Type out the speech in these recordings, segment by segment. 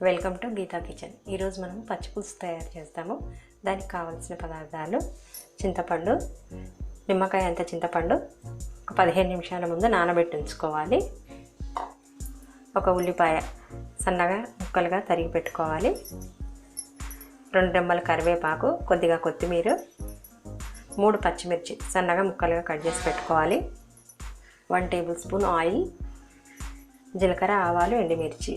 Welcome to Gita kitchen. ఈరోజు మనం పచ్చి పులుసు తయారు చేస్తాము. దానికి కావాల్సిన పదార్థాలు: చింతపండు, నిమ్మకాయ అంత చింతపండు ఒక 15 నిమిషాల ముందు నానబెట్టి ఉంచుకోవాలి. ఒక ఉల్లిపాయ సన్నగా ముక్కలుగా తరిగి పెట్టుకోవాలి. 2 రెమ్మల కరివేపాకు, కొద్దిగా కొత్తిమీర, 3 పచ్చిమిర్చి సన్నగా ముక్కలుగా కట్ చేసి పెట్టుకోవాలి. 1 టేబుల్ స్పూన్ ఆయిల్, జీలకర్ర, ఆవాలు, ఎండుమిర్చి,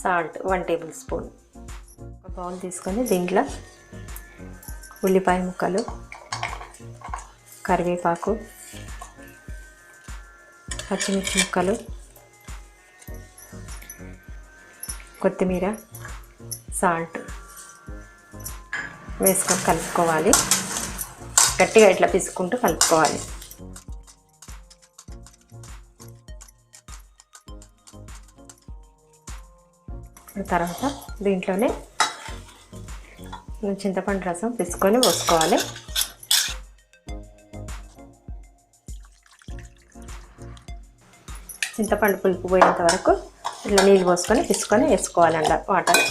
సాల్ట్ 1 టేబుల్ స్పూన్. ఒక బౌల్ తీసుకొని దీంట్లో ఉల్లిపాయ ముక్కలు, కరివేపాకు, పచ్చిమిర్చి ముక్కలు, కొత్తిమీర, సాల్ట్ వేసుకొని కలుపుకోవాలి. గట్టిగా ఇట్లా పిసుకుంటూ కలుపుకోవాలి. తర్వాత దీంట్లోనే చింతపండు రసం పిసుకొని పోసుకోవాలి. చింతపండు పులుపు పోయేంత వరకు ఇట్లా నీళ్ళు పోసుకొని పిసుకొని వేసుకోవాలంట వాటర్.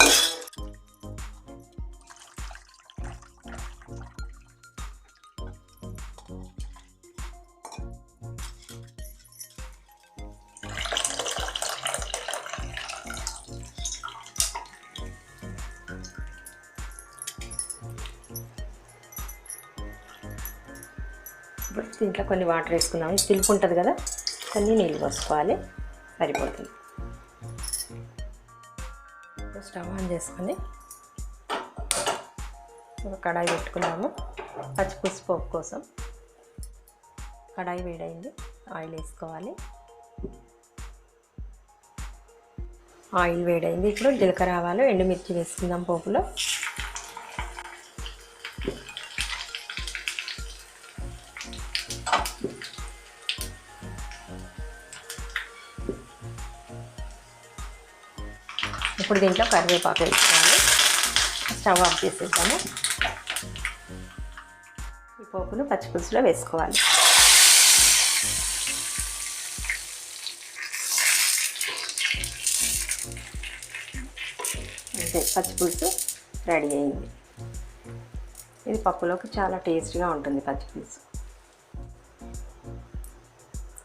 ఇప్పుడు దీంట్లో కొన్ని వాటర్ వేసుకున్నాము. పులుపు ఉంటుంది కదా, కొన్ని నీళ్ళు పోసుకోవాలి, సరిపోతుంది. స్టవ్ ఆన్ చేసుకొని ఒక కడాయి పెట్టుకున్నాము పచ్చి పులుసు పోపు కోసం. కడాయి వేడైంది, ఆయిల్ వేసుకోవాలి. ఆయిల్ వేడైంది, ఇప్పుడు జీలకర్ర, ఆవాలు, ఎండుమిర్చి వేసుకుందాం పోపులో. ఇప్పుడు దీంట్లో కరివేపాకు వేసుకోవాలి. స్టవ్ ఆఫ్ చేసేద్దాము. ఈ పోపును పచ్చి పులుసులో వేసుకోవాలి. అంతే, పచ్చి పులుసు రెడీ అయింది. ఇది పప్పులోకి చాలా టేస్ట్గా ఉంటుంది పచ్చి పులుసు.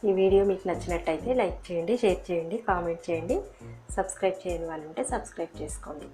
ఈ వీడియో మీకు నచ్చినట్టయితే లైక్ చేయండి, షేర్ చేయండి, కామెంట్ చేయండి. సబ్స్క్రైబ్ చేయని వాళ్ళు ఉంటే సబ్స్క్రైబ్ చేసుకోండి.